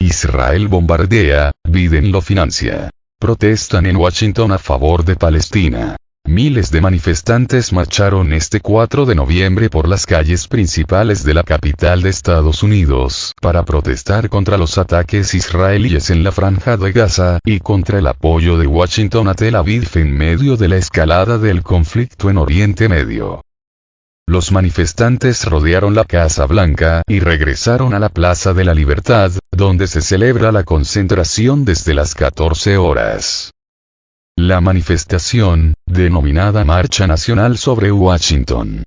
Israel bombardea, Biden lo financia. Protestan en Washington a favor de Palestina. Miles de manifestantes marcharon este 4 de noviembre por las calles principales de la capital de Estados Unidos para protestar contra los ataques israelíes en la Franja de Gaza y contra el apoyo de Washington a Tel Aviv en medio de la escalada del conflicto en Oriente Medio. Los manifestantes rodearon la Casa Blanca y regresaron a la Plaza de la Libertad, donde se celebra la concentración desde las 14 horas. La manifestación, denominada Marcha Nacional sobre Washington,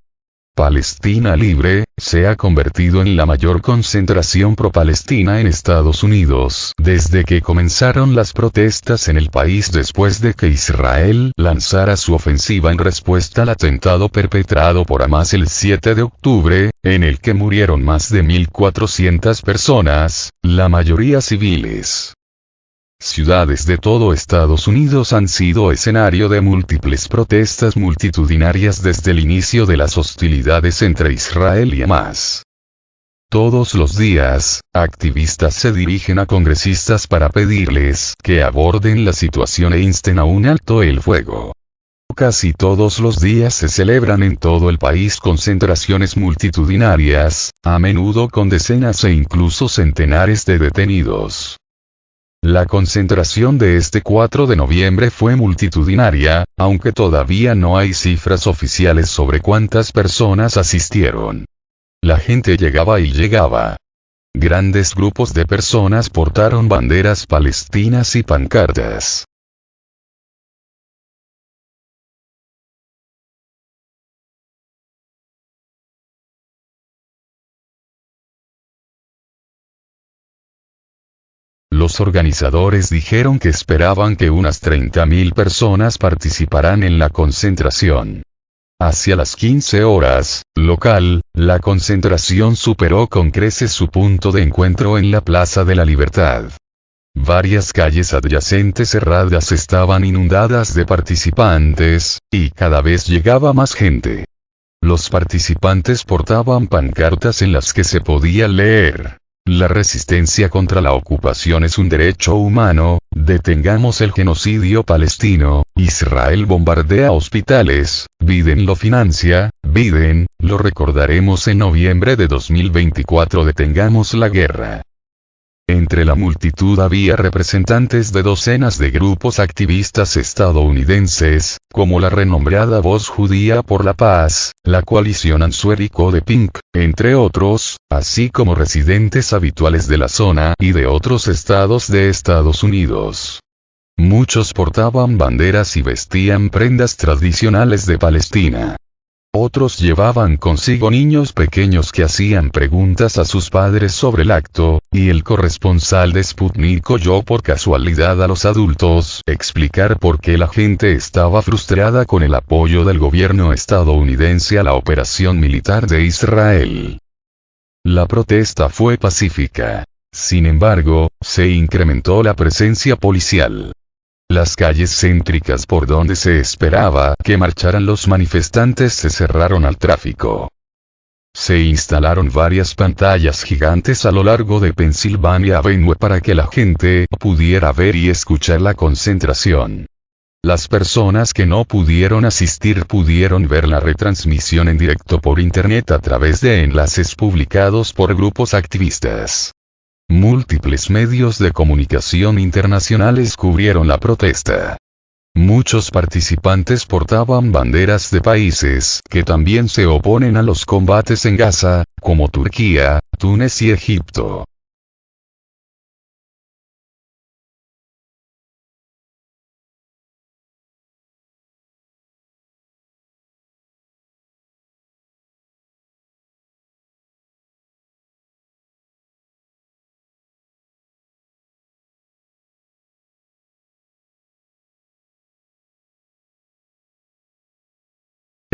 Palestina Libre, se ha convertido en la mayor concentración pro-palestina en Estados Unidos desde que comenzaron las protestas en el país después de que Israel lanzara su ofensiva en respuesta al atentado perpetrado por Hamás el 7 de octubre, en el que murieron más de 1.400 personas, la mayoría civiles. Ciudades de todo Estados Unidos han sido escenario de múltiples protestas multitudinarias desde el inicio de las hostilidades entre Israel y Hamás. Todos los días, activistas se dirigen a congresistas para pedirles que aborden la situación e insten a un alto el fuego. Casi todos los días se celebran en todo el país concentraciones multitudinarias, a menudo con decenas e incluso centenares de detenidos. La concentración de este 4 de noviembre fue multitudinaria, aunque todavía no hay cifras oficiales sobre cuántas personas asistieron. La gente llegaba y llegaba. Grandes grupos de personas portaron banderas palestinas y pancartas. Los organizadores dijeron que esperaban que unas 30.000 personas participarán en la concentración. Hacia las 15 horas, local, la concentración superó con creces su punto de encuentro en la Plaza de la Libertad. Varias calles adyacentes cerradas estaban inundadas de participantes, y cada vez llegaba más gente. Los participantes portaban pancartas en las que se podía leer: la resistencia contra la ocupación es un derecho humano, detengamos el genocidio palestino, Israel bombardea hospitales, Biden lo financia, Biden, lo recordaremos en noviembre de 2024, detengamos la guerra. Entre la multitud había representantes de docenas de grupos activistas estadounidenses, como la renombrada Voz Judía por la Paz, la Coalición Answer y Code Pink, entre otros, así como residentes habituales de la zona y de otros estados de Estados Unidos. Muchos portaban banderas y vestían prendas tradicionales de Palestina. Otros llevaban consigo niños pequeños que hacían preguntas a sus padres sobre el acto, y el corresponsal de Sputnik oyó por casualidad a los adultos explicar por qué la gente estaba frustrada con el apoyo del gobierno estadounidense a la operación militar de Israel. La protesta fue pacífica. Sin embargo, se incrementó la presencia policial. Las calles céntricas por donde se esperaba que marcharan los manifestantes se cerraron al tráfico. Se instalaron varias pantallas gigantes a lo largo de Pennsylvania Avenue para que la gente pudiera ver y escuchar la concentración. Las personas que no pudieron asistir pudieron ver la retransmisión en directo por internet a través de enlaces publicados por grupos activistas. Múltiples medios de comunicación internacionales cubrieron la protesta. Muchos participantes portaban banderas de países que también se oponen a los combates en Gaza, como Turquía, Túnez y Egipto.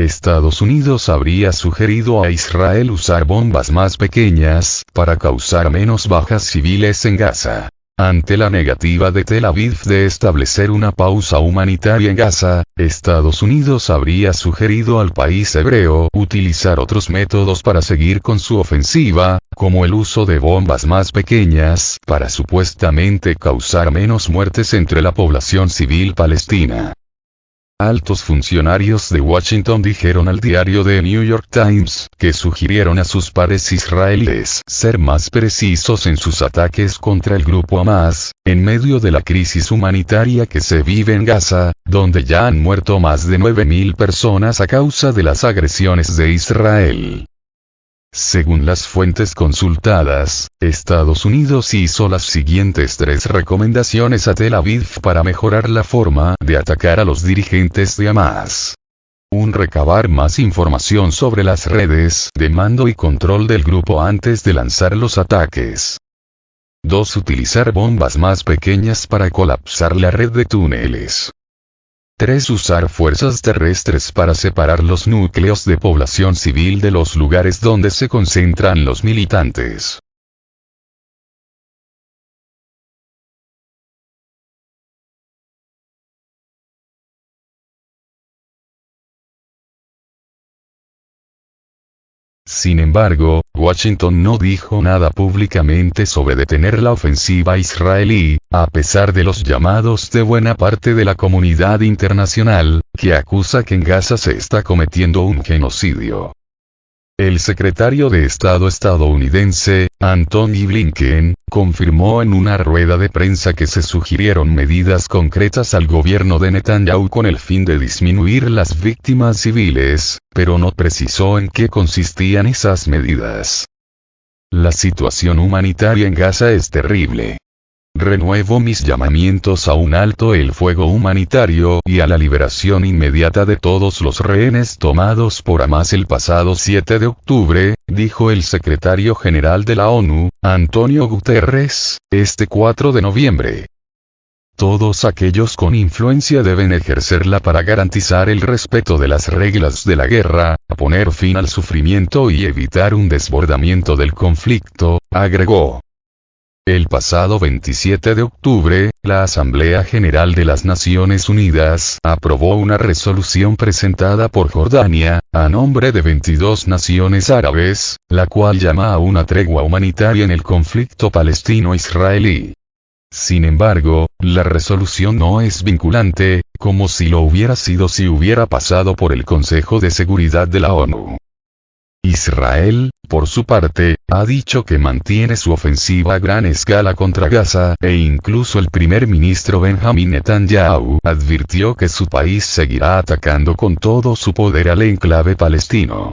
Estados Unidos habría sugerido a Israel usar bombas más pequeñas para causar menos bajas civiles en Gaza. Ante la negativa de Tel Aviv de establecer una pausa humanitaria en Gaza, Estados Unidos habría sugerido al país hebreo utilizar otros métodos para seguir con su ofensiva, como el uso de bombas más pequeñas para supuestamente causar menos muertes entre la población civil palestina. Altos funcionarios de Washington dijeron al diario The New York Times que sugirieron a sus pares israelíes ser más precisos en sus ataques contra el grupo Hamas, en medio de la crisis humanitaria que se vive en Gaza, donde ya han muerto más de 9.000 personas a causa de las agresiones de Israel. Según las fuentes consultadas, Estados Unidos hizo las siguientes 3 recomendaciones a Tel Aviv para mejorar la forma de atacar a los dirigentes de Hamas. 1. Recabar más información sobre las redes de mando y control del grupo antes de lanzar los ataques. 2. Utilizar bombas más pequeñas para colapsar la red de túneles. 3. Usar fuerzas terrestres para separar los núcleos de población civil de los lugares donde se concentran los militantes. Sin embargo, Washington no dijo nada públicamente sobre detener la ofensiva israelí, a pesar de los llamados de buena parte de la comunidad internacional, que acusa que en Gaza se está cometiendo un genocidio. El secretario de Estado estadounidense, Antony Blinken, confirmó en una rueda de prensa que se sugirieron medidas concretas al gobierno de Netanyahu con el fin de disminuir las víctimas civiles, pero no precisó en qué consistían esas medidas. La situación humanitaria en Gaza es terrible. Renuevo mis llamamientos a un alto el fuego humanitario y a la liberación inmediata de todos los rehenes tomados por Hamas el pasado 7 de octubre, dijo el secretario general de la ONU, Antonio Guterres, este 4 de noviembre. Todos aquellos con influencia deben ejercerla para garantizar el respeto de las reglas de la guerra, poner fin al sufrimiento y evitar un desbordamiento del conflicto, agregó. El pasado 27 de octubre, la Asamblea General de las Naciones Unidas aprobó una resolución presentada por Jordania, a nombre de 22 naciones árabes, la cual llama a una tregua humanitaria en el conflicto palestino-israelí. Sin embargo, la resolución no es vinculante, como si lo hubiera sido si hubiera pasado por el Consejo de Seguridad de la ONU. Israel, por su parte, ha dicho que mantiene su ofensiva a gran escala contra Gaza, e incluso el primer ministro Benjamin Netanyahu advirtió que su país seguirá atacando con todo su poder al enclave palestino.